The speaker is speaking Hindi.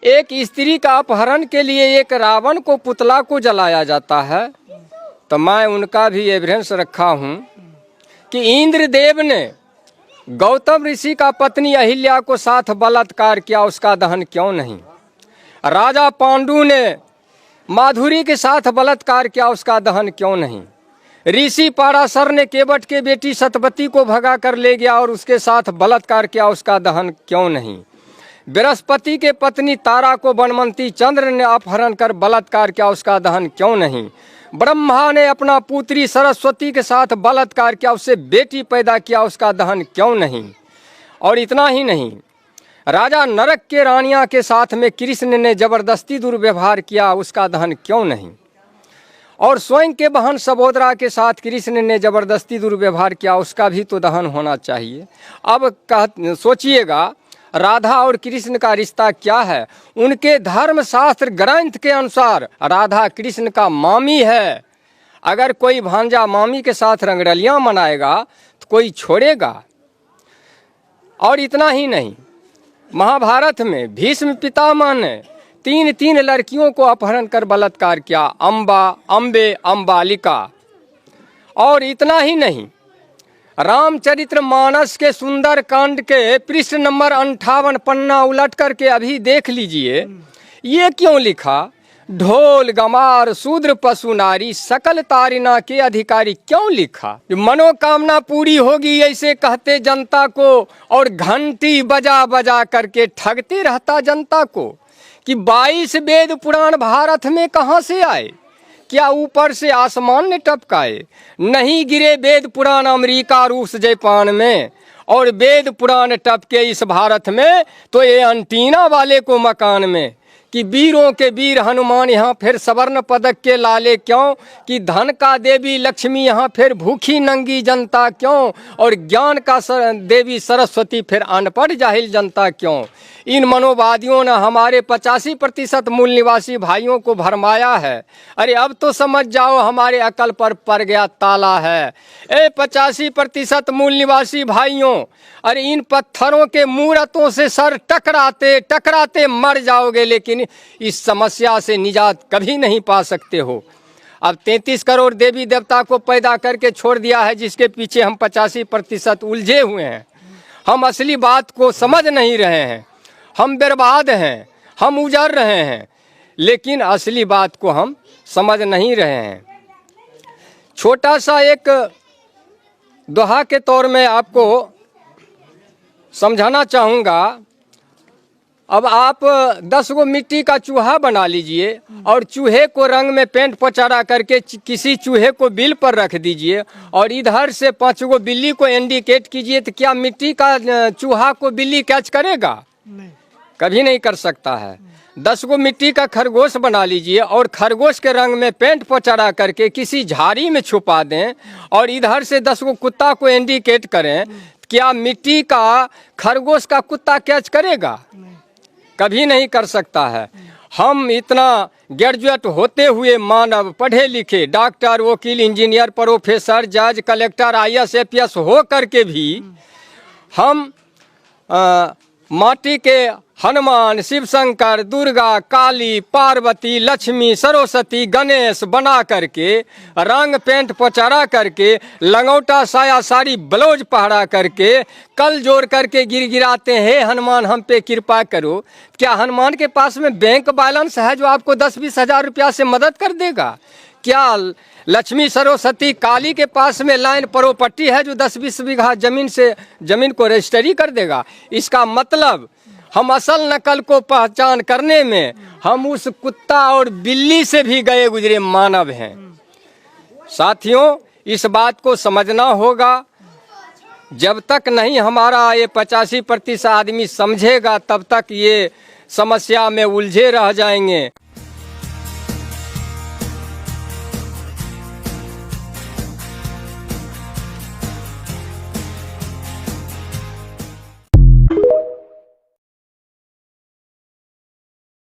एक स्त्री का अपहरण के लिए एक रावण को पुतला को जलाया जाता है, तो मैं उनका भी एविडेंस रखा हूँ कि इंद्रदेव ने गौतम ऋषि का पत्नी अहिल्या को साथ बलात्कार किया, उसका दहन क्यों नहीं? राजा पांडु ने माधुरी के साथ बलात्कार किया, उसका दहन क्यों नहीं? ऋषि पाराशर ने केवट के बेटी सतवती को भगा कर ले गया और उसके साथ बलात्कार किया, उसका दहन क्यों नहीं? बृहस्पति के पत्नी तारा को बनमंती चंद्र ने अपहरण कर बलात्कार किया, उसका दहन क्यों नहीं? ब्रह्मा ने अपना पुत्री सरस्वती के साथ बलात्कार किया, उससे बेटी पैदा किया, उसका दहन क्यों नहीं? और इतना ही नहीं, राजा नरक के रानियां के साथ में कृष्ण ने जबरदस्ती दुर्व्यवहार किया, उसका दहन क्यों नहीं? और स्वयं के बहन सबोदरा के साथ कृष्ण ने जबरदस्ती दुर्व्यवहार किया, उसका भी तो दहन होना चाहिए। अब सोचिएगा, राधा और कृष्ण का रिश्ता क्या है? उनके धर्मशास्त्र ग्रंथ के अनुसार राधा कृष्ण का मामी है। अगर कोई भांजा मामी के साथ रंगरलियां मनाएगा तो कोई छोड़ेगा? और इतना ही नहीं, महाभारत में भीष्म पितामह ने तीन लड़कियों को अपहरण कर बलात्कार किया, अम्बा, अम्बे, अम्बालिका। और इतना ही नहीं, रामचरितमानस के सुंदर कांड के पृष्ठ नंबर 58 पन्ना उलट करके अभी देख लीजिए, ये क्यों लिखा? ढोल गमार शूद्र पशु नारी सकल तारिना के अधिकारी, क्यों लिखा? मनोकामना पूरी होगी ऐसे कहते जनता को, और घंटी बजा बजा करके ठगते रहता जनता को कि 22 वेद पुराण भारत में कहाँ से आए? क्या ऊपर से आसमान ने टपकाए? नहीं गिरे वेद पुराण अमेरिका रूस जापान में, और वेद पुराण टपके इस भारत में तो ये अंटीना वाले को मकान में। कि वीरों के वीर हनुमान यहाँ फिर स्वर्ण पदक के लाले क्यों? कि धन का देवी लक्ष्मी यहाँ फिर भूखी नंगी जनता क्यों? और ज्ञान का देवी सरस्वती फिर अनपढ़ जाहिल जनता क्यों? इन मनोवादियों ने हमारे 85% मूल निवासी भाइयों को भरमाया है। अरे अब तो समझ जाओ, हमारे अकल पर पड़ गया ताला है। 85% मूल निवासी भाइयों, अरे इन पत्थरों के मूर्तों से सर टकराते टकराते मर जाओगे, लेकिन इस समस्या से निजात कभी नहीं पा सकते हो। अब 33 करोड़ देवी देवता को पैदा करके छोड़ दिया है, जिसके पीछे हम 85% उलझे हुए हैं। हम असली बात को समझ नहीं रहे हैं, हम बर्बाद हैं, हम उजड़ रहे हैं, लेकिन असली बात को हम समझ नहीं रहे हैं। छोटा सा एक दोहा के तौर में आपको समझाना चाहूँगा। अब आप 10 गो मिट्टी का चूहा बना लीजिए और चूहे को रंग में पेंट पचारा करके किसी चूहे को बिल पर रख दीजिए, और इधर से 5 गो बिल्ली को इंडिकेट कीजिए, तो क्या मिट्टी का चूहा को बिल्ली कैच करेगा? नहीं, कभी नहीं कर सकता है। 10 गो मिट्टी का खरगोश बना लीजिए और खरगोश के रंग में पेंट पचारा करके किसी झाड़ी में छुपा दें, और इधर से 10 गो कुत्ता को इंडिकेट करें, क्या मिट्टी का खरगोश का कुत्ता कैच करेगा? कभी नहीं कर सकता है। हम इतना ग्रेजुएट होते हुए मानव, पढ़े लिखे, डॉक्टर, वकील, इंजीनियर, प्रोफेसर, जज, कलेक्टर, IAS, APS हो करके भी हम माटी के हनुमान, शिव शंकर, दुर्गा, काली, पार्वती, लक्ष्मी, सरस्वती, गणेश बना करके, रंग पेंट पचारा करके, लंगोटा साया साड़ी ब्लाउज पहरा करके, कल जोड़ करके गिराते हैं, हनुमान हम पे कृपा करो। क्या हनुमान के पास में बैंक बैलेंस है जो आपको 10-20 हज़ार रुपया से मदद कर देगा? क्या लक्ष्मी, सरस्वती, काली के पास में लाइन प्रॉपर्टी है जो 10-20 बीघा जमीन को रजिस्ट्री कर देगा? इसका मतलब हम असल नकल को पहचान करने में हम उस कुत्ता और बिल्ली से भी गए गुजरे मानव हैं। साथियों, इस बात को समझना होगा। जब तक नहीं हमारा ये 85% आदमी समझेगा, तब तक ये समस्या में उलझे रह जाएंगे।